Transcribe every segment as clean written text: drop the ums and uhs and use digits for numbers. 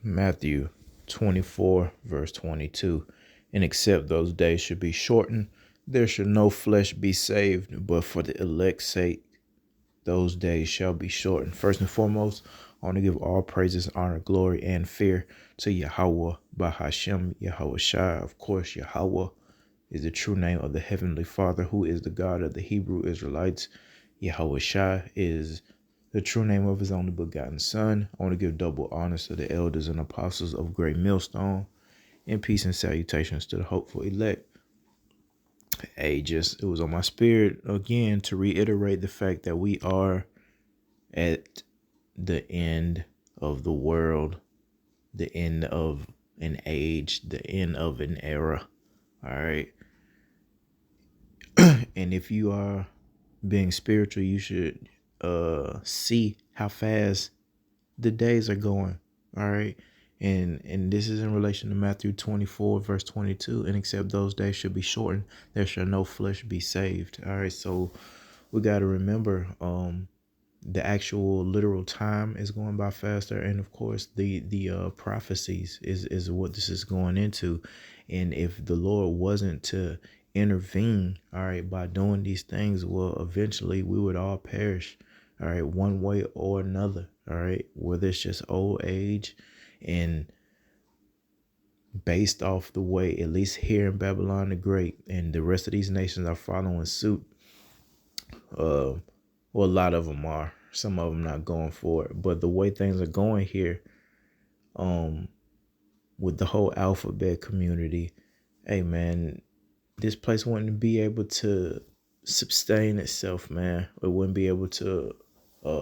Matthew 24, verse 22. And except those days should be shortened, there shall no flesh be saved, but for the elect's sake, those days shall be shortened. First and foremost, I want to give all praises, honor, glory, and fear to Yahweh, Bahashem, Yahweh Shai. Of course, Yahweh is the true name of the Heavenly Father, who is the God of the Hebrew Israelites. Yahweh Shai is the true name of his only begotten Son. I want to give double honors to the elders and apostles of Great Millstone, and peace and salutations to the hopeful elect. It was on my spirit again to reiterate the fact that we are at the end of the world, the end of an age, the end of an era. All right. And if you are being spiritual, you should see how fast the days are going. All right. And this is in relation to Matthew 24, verse 22. And except those days should be shortened, there shall no flesh be saved. All right. So we got to remember the actual literal time is going by faster. And of course, the prophecies is what this is going into. And if the Lord wasn't to intervene, all right, by doing these things, well, eventually we would all perish, all right, one way or another, all right, whether it's just old age. And based off the way, at least here in Babylon the Great and the rest of these nations are following suit, well, a lot of them are, some of them not going for it, but the way things are going here, with the whole alphabet community, hey man, this place wouldn't be able to sustain itself, man. It wouldn't be able to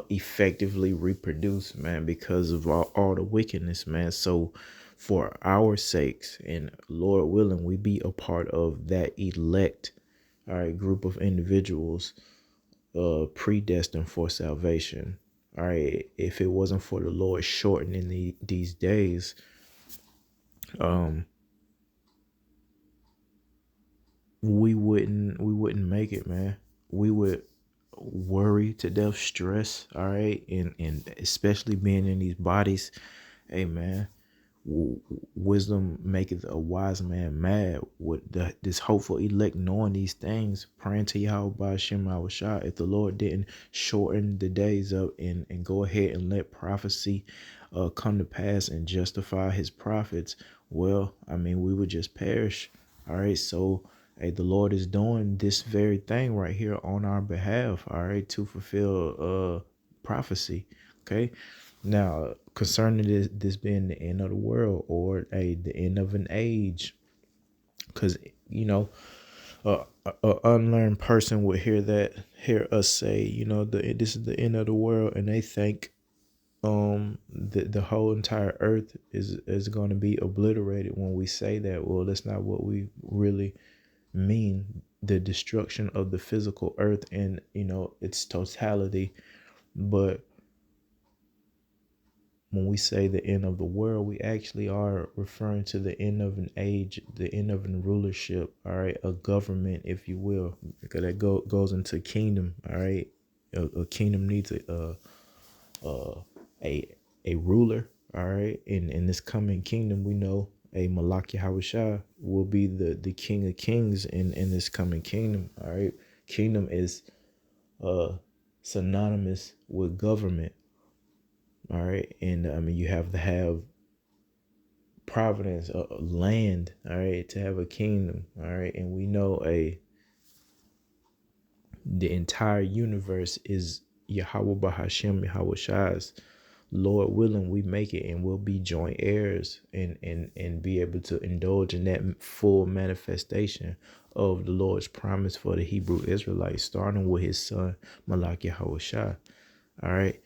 effectively reproduce, man, because of all the wickedness, man. So for our sakes and Lord willing, we be a part of that elect, all right, group of individuals predestined for salvation. All right. If it wasn't for the Lord shortening these days, we wouldn't make it, man. We would worry to death, stress, all right, and especially being in these bodies. Hey man, wisdom maketh a wise man mad. With this hopeful elect knowing these things, praying to Yahweh by Shem Shah, if the Lord didn't shorten the days up and go ahead and let prophecy come to pass and justify his prophets, well, I mean, we would just perish. All right, so hey, the Lord is doing this very thing right here on our behalf, all right, to fulfill prophecy. Okay. Now, concerning this being the end of the world or the end of an age, because a unlearned person would hear us say, this is the end of the world, and they think the whole entire earth is going to be obliterated when we say that. Well, that's not what we really mean. The destruction of the physical earth and its totality. But when we say the end of the world, we actually are referring to the end of an age, the end of a rulership, all right, a government, if you will, because that goes into kingdom, all right. A kingdom needs a ruler, all right. In this coming kingdom, we know a Malak Yahushua will be the King of Kings in this coming kingdom, all right. Kingdom is synonymous with government. All right. And I mean, you have to have providence, land, all right, to have a kingdom. All right. And we know the entire universe is Yahweh Bahashem, Yahweh Shai's. Lord willing, we make it and we'll be joint heirs and be able to indulge in that full manifestation of the Lord's promise for the Hebrew Israelites, starting with his son, Malak Yahweh Shai. All right.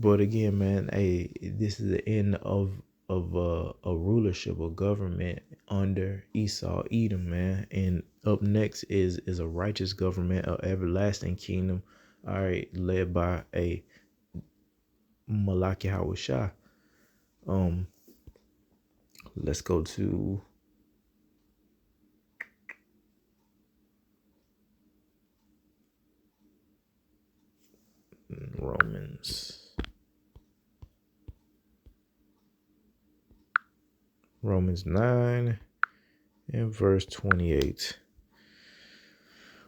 But again, man, hey, this is the end of a rulership or government under Esau, Edom, man. And up next is a righteous government, a everlasting kingdom, all right, led by a Malaki Hawashah. Let's go to Romans. Romans 9 and verse 28.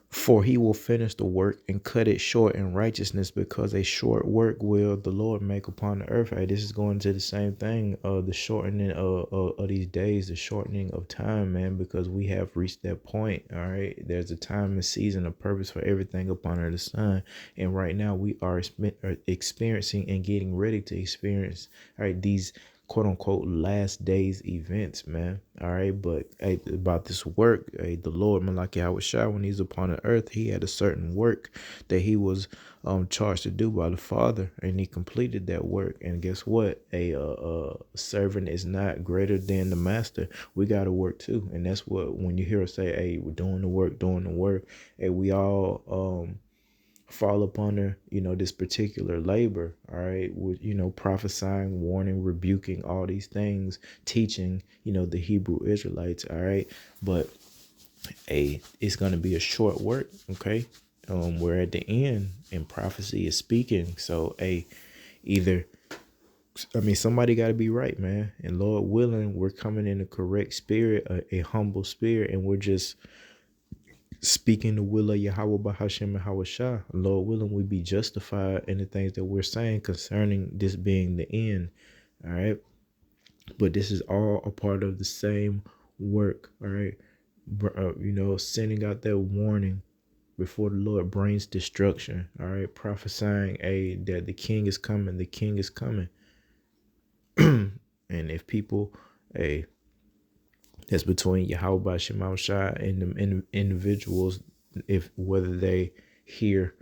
For he will finish the work and cut it short in righteousness, because a short work will the Lord make upon the earth. Hey, this is going to the same thing, the shortening of these days, the shortening of time, man, because we have reached that point. All right, there's a time and season, a purpose for everything up under the sun, and right now we are experiencing and getting ready to experience, all right, these quote unquote last days events, man. All right. But hey, about this work, hey, the Lord Malachi Howard Shah, when he's upon the earth, he had a certain work that he was charged to do by the Father, and he completed that work. And guess what? A servant is not greater than the master. We got to work too. And that's what, when you hear us say, hey, we're doing the work, hey, we all fall upon her, this particular labor, all right, with, prophesying, warning, rebuking, all these things, teaching, the Hebrew Israelites, all right. But it's going to be a short work, okay. We're at the end and prophecy is speaking. So either, somebody got to be right, man, and Lord willing, we're coming in a correct spirit, a humble spirit, and we're just speaking the will of Yahweh Bahashem and Hawashah. Lord willing, we be justified in the things that we're saying concerning this being the end. All right. But this is all a part of the same work. All right. Sending out that warning before the Lord brings destruction. All right. Prophesying that the king is coming. The king is coming. And if people, that's between Yahweh Shema Shai and the individuals, if whether they hear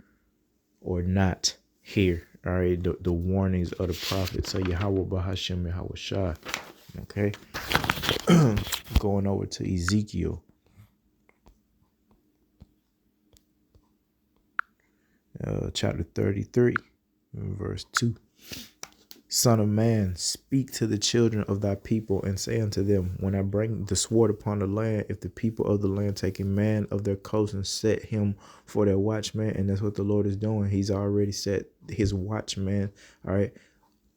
or not hear. All right, the warnings of the prophets. So Yahweh Bahashem Yahweh Shai. Okay. Going over to Ezekiel. Chapter 33, verse 2. Son of man, speak to the children of thy people and say unto them, when I bring the sword upon the land, if the people of the land take a man of their coast and set him for their watchman, and that's what the Lord is doing. He's already set his watchman, all right,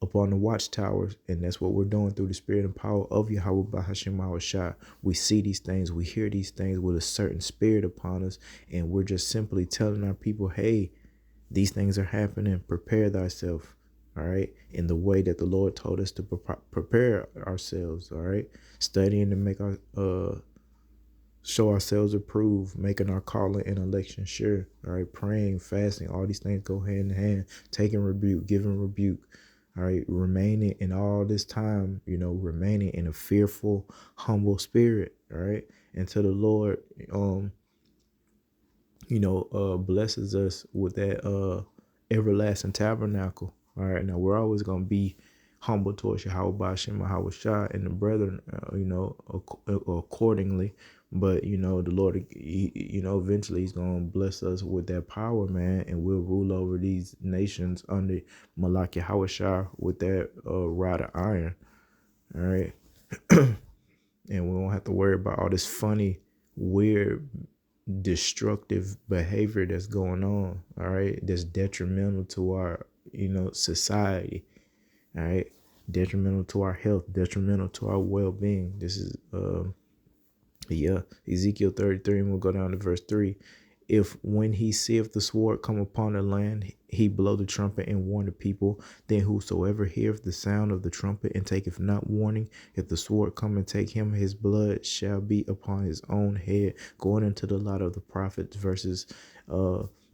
upon the watchtowers, and that's what we're doing through the spirit and power of Yahweh Bahashem Hawashah. We see these things, we hear these things with a certain spirit upon us, and we're just simply telling our people, hey, these things are happening, prepare thyself. All right, in the way that the Lord told us to prepare ourselves. All right, studying to make our show ourselves approved, making our calling and election sure. All right, praying, fasting, all these things go hand in hand. Taking rebuke, giving rebuke. All right, remaining in all this time, remaining in a fearful, humble spirit. All right, until the Lord, blesses us with that everlasting tabernacle. All right, now we're always gonna be humble towards Yahweh Bashem, Yahweh Shah, and the brethren, accordingly. But the Lord, eventually He's gonna bless us with that power, man, and we'll rule over these nations under Malak Yahweh Shah with that rod of iron. All right, and we won't have to worry about all this funny, weird, destructive behavior that's going on. All right, that's detrimental to our society. All right, detrimental to our health, detrimental to our well-being. This is Ezekiel 33, and we'll go down to verse 3. If when he seeth the sword come upon the land, he blow the trumpet and warn the people, then whosoever heareth the sound of the trumpet and taketh not warning, if the sword come and take him, his blood shall be upon his own head. Going into the lot of the prophets versus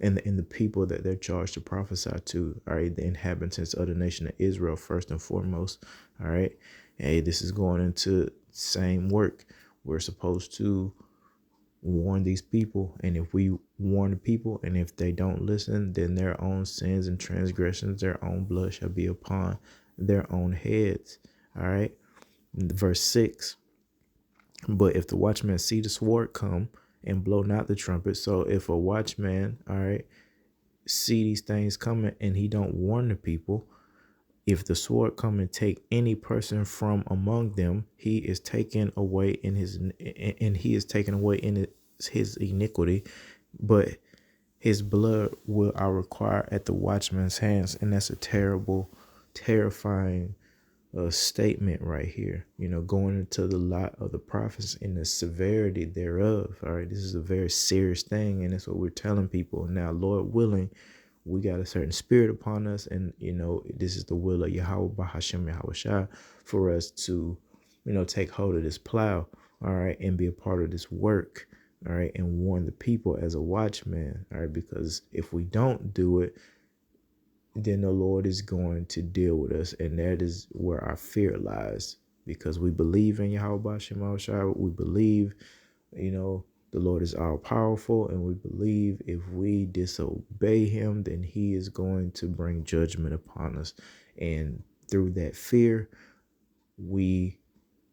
and the people that they're charged to prophesy to, all right, the inhabitants of the nation of Israel first and foremost. All right, hey, this is going into same work. We're supposed to warn these people, and if we warn the people and if they don't listen, then their own sins and transgressions, their own blood shall be upon their own heads. All right, verse 6. But if the watchman see the sword come and blow not the trumpet, so if a watchman, all right, see these things coming and he don't warn the people, if the sword come and take any person from among them, he is taken away in his iniquity, but his blood will I require at the watchman's hands. And that's a terrible, terrifying statement right here, going into the lot of the prophets and the severity thereof. All right, this is a very serious thing, and that's what we're telling people now. Lord willing, we got a certain spirit upon us, and this is the will of Yahweh Bahashem Yahweh Shai for us to, take hold of this plow, all right, and be a part of this work, all right, and warn the people as a watchman, all right, because if we don't do it, then the Lord is going to deal with us. And that is where our fear lies, because we believe in Yahweh Shema Shai. We believe, the Lord is all powerful, and we believe if we disobey him, then he is going to bring judgment upon us. And through that fear, we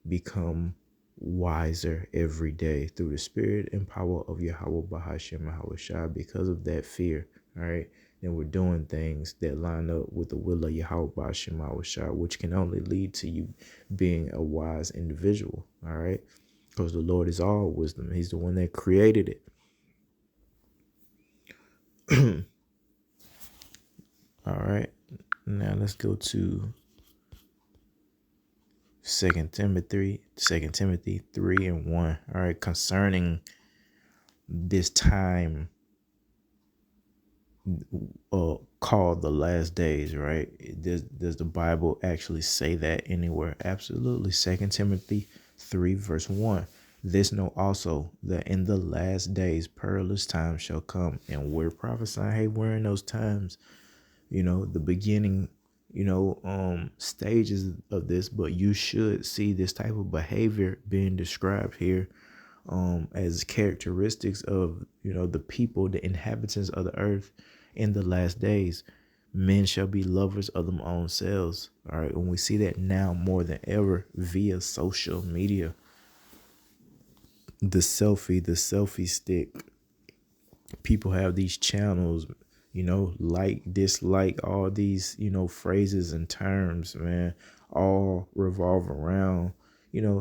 become wiser every day through the spirit and power of Yahweh Bahashem Yahweh Shai. Because of that fear, all right, then we're doing things that line up with the will of Yahweh Bahashem Yahweh Shai, which can only lead to you being a wise individual, all right, because the Lord is all wisdom. He's the one that created it. All right, now let's go to Second Timothy 3:1. All right, concerning this time called the last days, right? Does the Bible actually say that anywhere? Absolutely. 2 Timothy 3:1. This know also that in the last days perilous times shall come. And we're prophesying, hey, we're in those times, the beginning, stages of this, but you should see this type of behavior being described here as characteristics of, the people, the inhabitants of the earth in the last days. Men shall be lovers of them own selves. All right. When we see that now more than ever via social media, the selfie stick, people have these channels, like, dislike, all these, phrases and terms, man, all revolve around,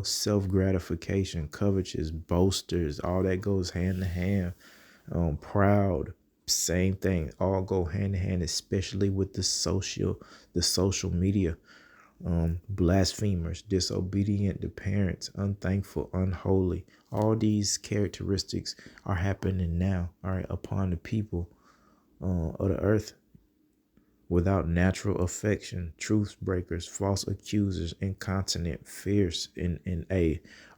self-gratification, covetous, boasters, all that goes hand in hand. Proud, same thing, all go hand in hand, especially with the social media. Blasphemers, disobedient to parents, unthankful, unholy. All these characteristics are happening now, all right, upon the people of the earth. Without natural affection, truth breakers, false accusers, incontinent, fierce.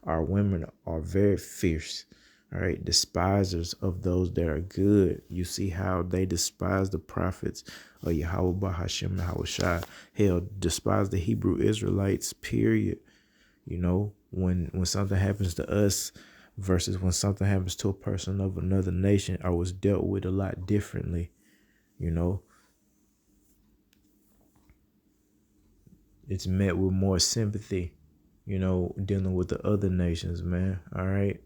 Our women are very fierce. All right, despisers of those that are good. You see how they despise the prophets of Yahweh Bahashem Yahweh Shai. Hell, despise the Hebrew Israelites, period. When something happens to us versus when something happens to a person of another nation, I was dealt with a lot differently. It's met with more sympathy, dealing with the other nations, man. All right.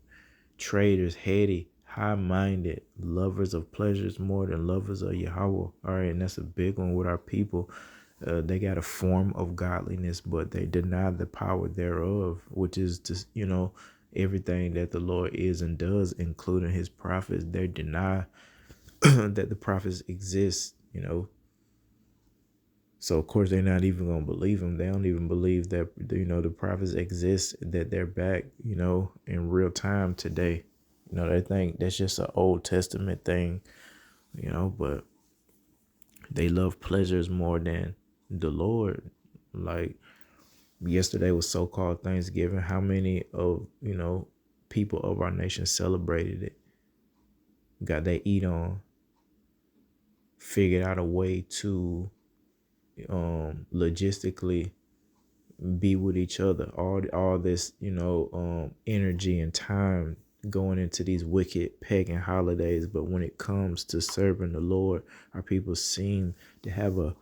Traitors, heady, high-minded, lovers of pleasures more than lovers of Yahweh. All right, and that's a big one with our people. They got a form of godliness, but they deny the power thereof, which is just, everything that the Lord is and does, including his prophets. They deny that the prophets exist, So, of course, they're not even going to believe him. They don't even believe that, the prophets exist, that they're back, in real time today. They think that's just an Old Testament thing, but they love pleasures more than the Lord. Like, yesterday was so-called Thanksgiving. How many of, people of our nation celebrated it? Got their eat on, figured out a way to logistically be with each other. All this, energy and time going into these wicked pagan holidays, but when it comes to serving the Lord, our people seem to have a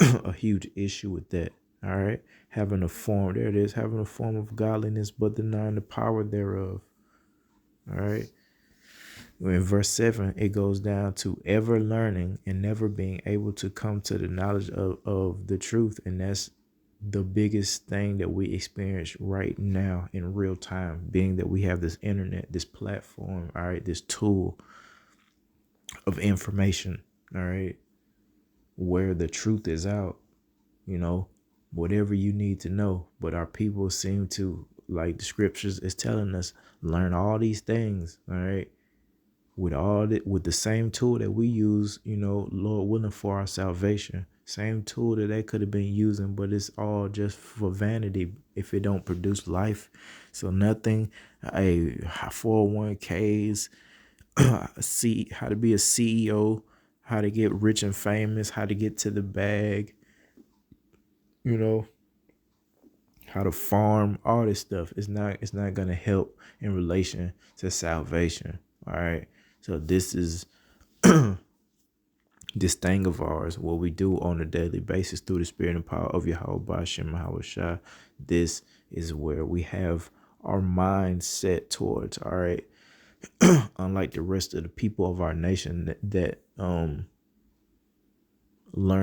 a huge issue with that. All right, having a form of godliness, but denying the power thereof. All right. In verse 7, it goes down to ever learning and never being able to come to the knowledge of the truth. And that's the biggest thing that we experience right now in real time, being that we have this internet, this platform, all right, this tool of information, all right, where the truth is out, whatever you need to know. But our people seem to, like the scriptures is telling us, learn all these things, all right, with the same tool that we use, Lord willing, for our salvation. Same tool that they could have been using, but it's all just for vanity if it don't produce life. So nothing, a 401ks, see how to be a CEO, how to get rich and famous, how to get to the bag, you know, how to farm, all this stuff. It's not gonna help in relation to salvation. All right. So this is this thing of ours, what we do on a daily basis through the spirit and power of Yahweh Ba'ashem Mahawashah. This is where we have our mind set towards. All right. Unlike the rest of the people of our nation that learn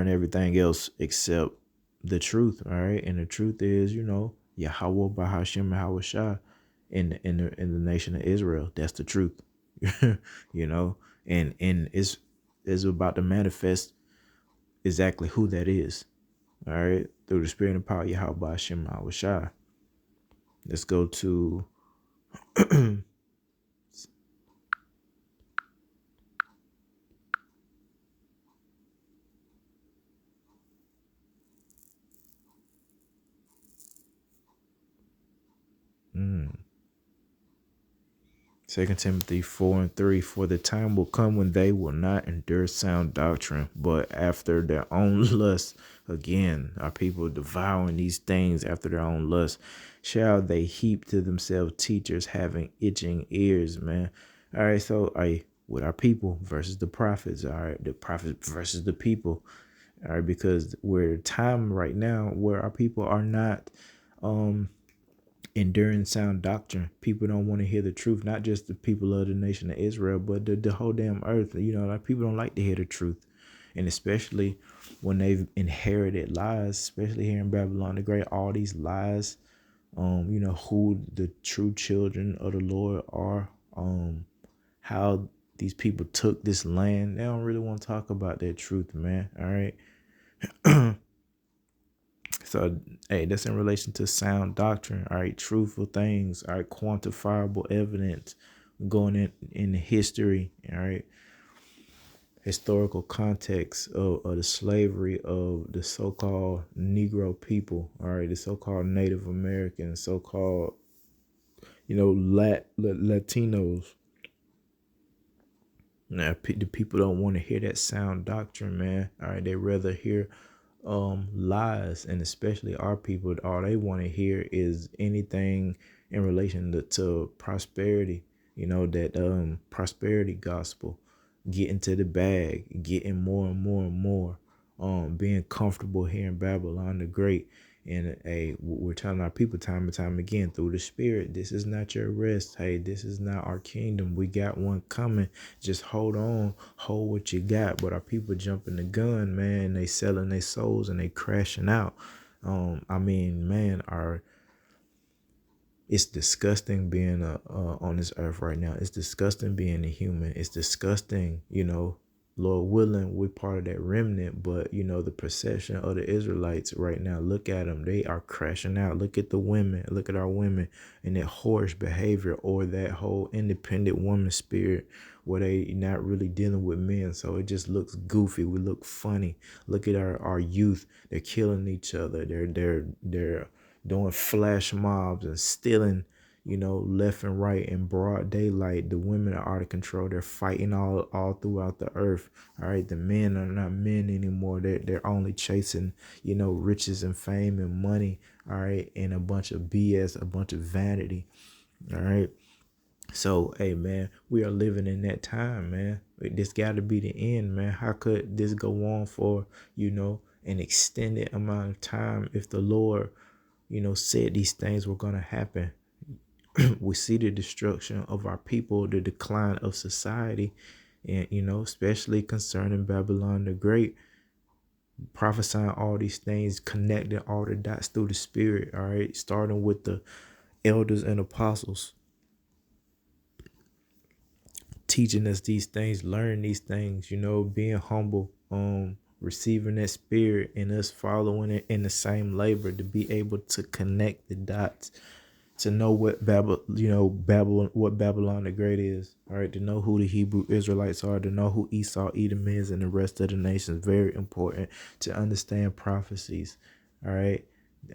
everything else except the truth. All right. And the truth is, Yahweh Bahashim Mahawashah in the nation of Israel. That's the truth. you know, and it's about to manifest exactly who that is. All right. Through the spirit and power of Yahweh Bahashim Mahawashah. Let's go to mm, 2 Timothy 4:3. For the time will come when they will not endure sound doctrine, but after their own lust, again, our people devouring these things after their own lust, shall they heap to themselves teachers having itching ears, man. All right, so with our people versus the prophets, all right, the prophets versus the people, all right, because we're at a time right now where our people are not enduring sound doctrine. People don't want to hear the truth, not just the people of the nation of Israel, but the whole damn earth. Like people don't like to hear the truth. And especially when they've inherited lies, especially here in Babylon the Great, all these lies, who the true children of the Lord are, how these people took this land. They don't really want to talk about that truth, man. All right. So, hey, that's in relation to sound doctrine, all right, truthful things, all right, quantifiable evidence, going in history, all right, historical context of the slavery of the so-called Negro people, all right, the so-called Native Americans, so-called, Latinos. Now, the people don't want to hear that sound doctrine, man. All right, they rather hear lies, and especially our people, all they want to hear is anything in relation to prosperity, that prosperity gospel, getting to the bag, getting more and more and more, being comfortable here in Babylon the Great. And we're telling our people time and time again through the spirit, this is not your rest. Hey, this is not our kingdom. We got one coming. Just hold on, hold what you got. But our people jumping the gun, man. They selling their souls and they crashing out. Man, it's disgusting being on this earth right now. It's disgusting being a human. It's disgusting, Lord willing, we're part of that remnant, but the perception of the Israelites right now, look at them. They are crashing out. Look at the women. Look at our women and that whorish behavior, or that whole independent woman spirit where they not really dealing with men. So it just looks goofy. We look funny. Look at our youth. They're killing each other. They're doing flash mobs and stealing, left and right in broad daylight. The women are out of control. They're fighting all throughout the earth. All right. The men are not men anymore. They're only chasing, riches and fame and money. All right. And a bunch of BS, a bunch of vanity. All right. So, hey, man, we are living in that time, man. This got to be the end, man. How could this go on for, an extended amount of time if the Lord, said these things were going to happen? We see the destruction of our people, the decline of society, and, especially concerning Babylon the Great, prophesying all these things, connecting all the dots through the spirit, all right, starting with the elders and apostles, teaching us these things, learn these things, being humble, receiving that spirit and us following it in the same labor to be able to connect the dots, to know what Babylon, what Babylon the Great is. All right, to know who the Hebrew Israelites are, to know who Esau, Edom is, and the rest of the nations. Very important to understand prophecies. All right,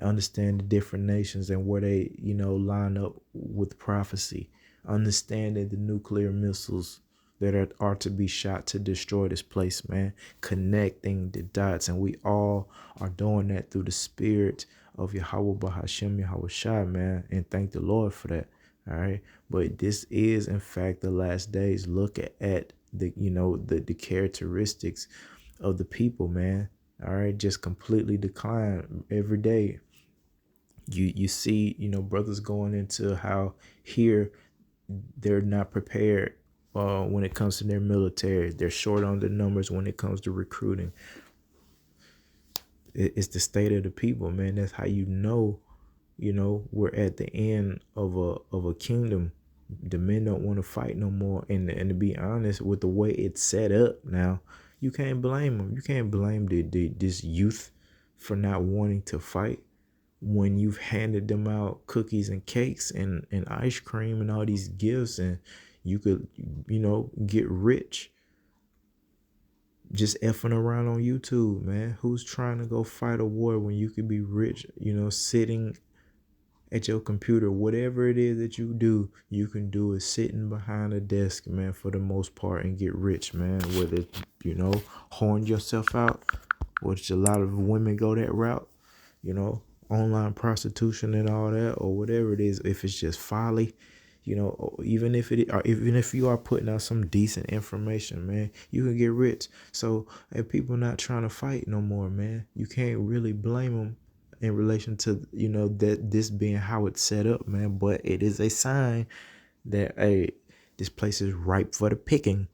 understand the different nations and where they, line up with prophecy. Understanding the nuclear missiles that are to be shot to destroy this place, man. Connecting the dots, and we all are doing that through the spirit of Yahweh Bahashem Yahweh Shai, man. And thank the Lord for that. All right. But this is in fact the last days. Look at the the characteristics of the people, man. All right, just completely decline every day. You see, brothers going into how here they're not prepared when it comes to their military. They're short on the numbers when it comes to recruiting. It's the state of the people, man. That's how we're at the end of a kingdom. The men don't want to fight no more, and to be honest, with the way it's set up now, you can't blame them. You can't blame this youth for not wanting to fight when you've handed them out cookies and cakes and ice cream and all these gifts, and you could get rich just effing around on YouTube, man. Who's trying to go fight a war when you could be rich, sitting at your computer? Whatever it is that you do, you can do it sitting behind a desk, man, for the most part, and get rich, man. Whether horn yourself out, which a lot of women go that route, online prostitution and all that, or whatever it is. If it's just folly, even if you are putting out some decent information, man, you can get rich. So if people not trying to fight no more, man, you can't really blame them in relation to that this being how it's set up, man. But it is a sign that this place is ripe for the picking.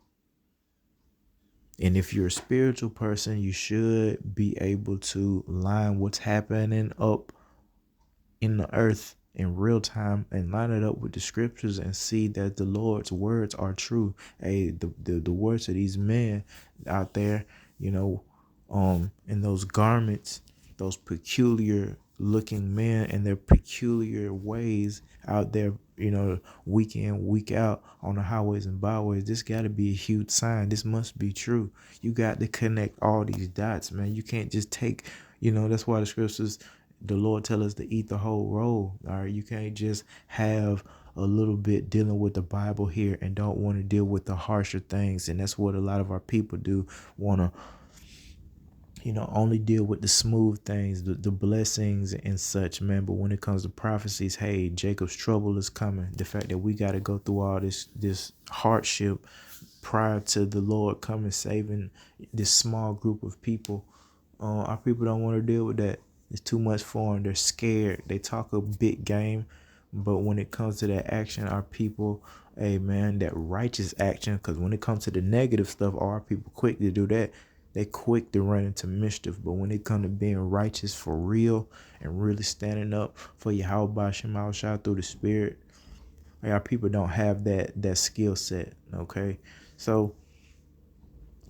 And if you're a spiritual person, you should be able to line what's happening up in the earth in real time and line it up with the scriptures and see that the Lord's words are true. The words of these men out there, in those garments, those peculiar looking men and their peculiar ways out there, week in, week out on the highways and byways. This got to be a huge sign. This must be true. You got to connect all these dots, man. You can't just take, that's why the scriptures, the Lord tell us to eat the whole roll. All right. You can't just have a little bit dealing with the Bible here and don't want to deal with the harsher things. And that's what a lot of our people do, want to only deal with the smooth things, the blessings and such, man. But when it comes to prophecies, hey, Jacob's trouble is coming. The fact that we got to go through all this hardship prior to the Lord coming saving this small group of people. Our people don't want to deal with that. It's too much for them. They're scared. They talk a big game, but when it comes to that action, our people, hey man, that righteous action, because when it comes to the negative stuff, our people quick to do that. They quick to run into mischief. But when it comes to being righteous for real and really standing up for Yahweh Shema Shah through the spirit, like, our people don't have that skill set. Okay, so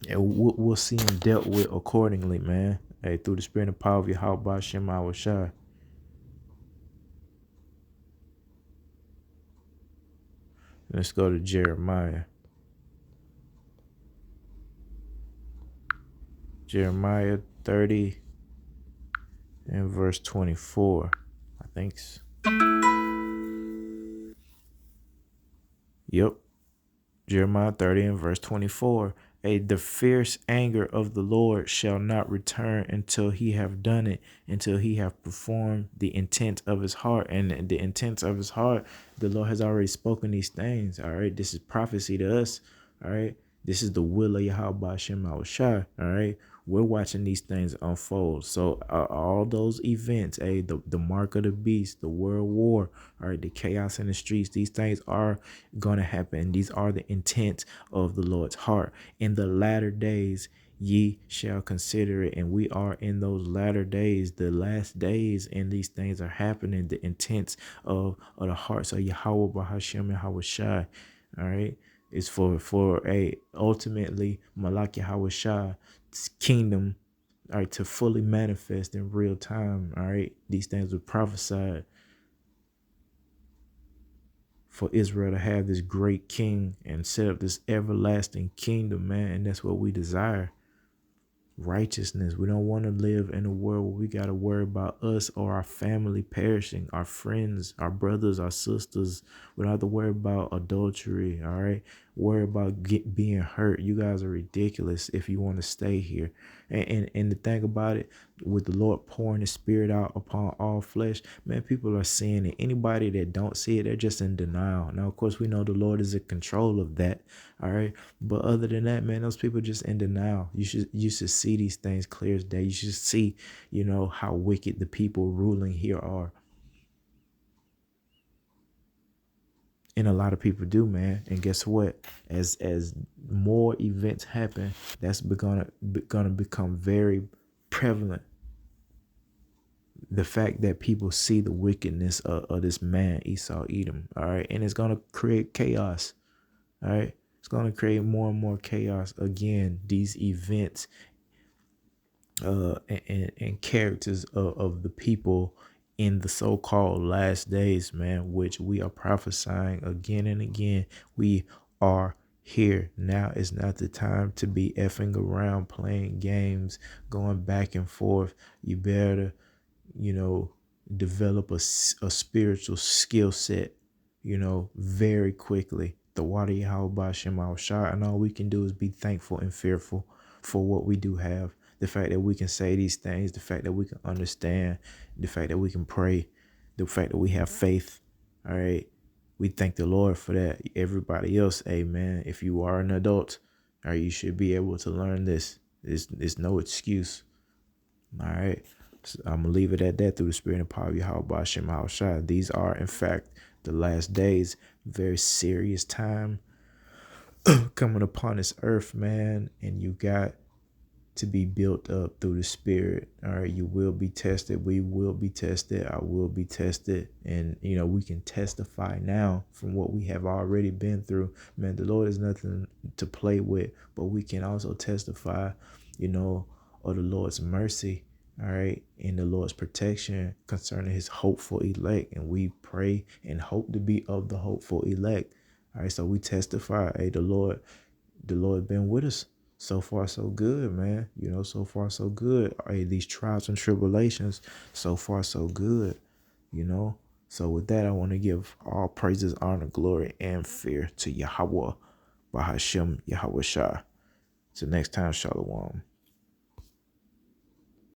yeah, we'll see them dealt with accordingly, man. Hey, through the spirit and power of Yahweh Shema Shah. Let's go to Jeremiah. Jeremiah 30 and verse 24. I think. Yep. Jeremiah 30 and verse 24. The fierce anger of the Lord shall not return until he have done it, until he have performed the intent of his heart. And the intent of his heart, the Lord has already spoken these things. All right. This is prophecy to us. All right. This is the will of Yahweh Shema Shai. All right. We're watching these things unfold. So all those events, the mark of the beast, the world war, all right, the chaos in the streets, these things are going to happen. These are the intent of the Lord's heart. In the latter days, ye shall consider it. And we are in those latter days, the last days, and these things are happening. The intents of the hearts of Yahweh Bahashem Yahweh Shai. All right. It's for ultimately Malak Yahweh Shai's kingdom all right, to fully manifest in real time. All right, these things were prophesied for Israel to have this great king and set up this everlasting kingdom, man. And that's what we desire. Righteousness. We don't want to live in a world where we got to worry about us or our family perishing, our friends, our brothers, our sisters. We don't have to worry about adultery. All right. Worry about being hurt. You guys are ridiculous if you want to stay here. And the thing about it, with the Lord pouring his spirit out upon all flesh, man, people are seeing it. Anybody that don't see it, they're just in denial. Now, of course, we know the Lord is in control of that. All right. But other than that, man, those people just in denial. You should see these things clear as day. You should see, how wicked the people ruling here are. And a lot of people do, man. And guess what? As more events happen, that's gonna become very prevalent. The fact that people see the wickedness of this man Esau Edom, all right, and it's gonna create chaos, all right. It's gonna create more and more chaos. Again, these events, and characters of the people in the so-called last days, man, which we are prophesying again and again. We are here. Now is not the time to be effing around, playing games, going back and forth. You better, develop a spiritual skill set, very quickly. The water Yahweh Shema Shah, and all we can do is be thankful and fearful for what we do have. The fact that we can say these things, the fact that we can understand, the fact that we can pray, the fact that we have faith. All right. We thank the Lord for that. Everybody else, amen. If you are an adult, all right, you should be able to learn this. It's no excuse. All right. So I'm going to leave it at that through the spirit and power of Yahweh Hashem Shai. These are, in fact, the last days. Very serious time coming upon this earth, man. And you got to be built up through the spirit. All right. You will be tested. We will be tested. I will be tested. And, we can testify now from what we have already been through. Man, the Lord is nothing to play with, but we can also testify, of the Lord's mercy. All right, in the Lord's protection concerning his hopeful elect. And we pray and hope to be of the hopeful elect. All right, so we testify, hey, the Lord been with us. So far, so good, man. So far, so good. Hey, these trials and tribulations, so far, so good, So with that, I want to give all praises, honor, glory, and fear to Yahweh, Bahashem, Yahweh Shah. Till next time, Shalom.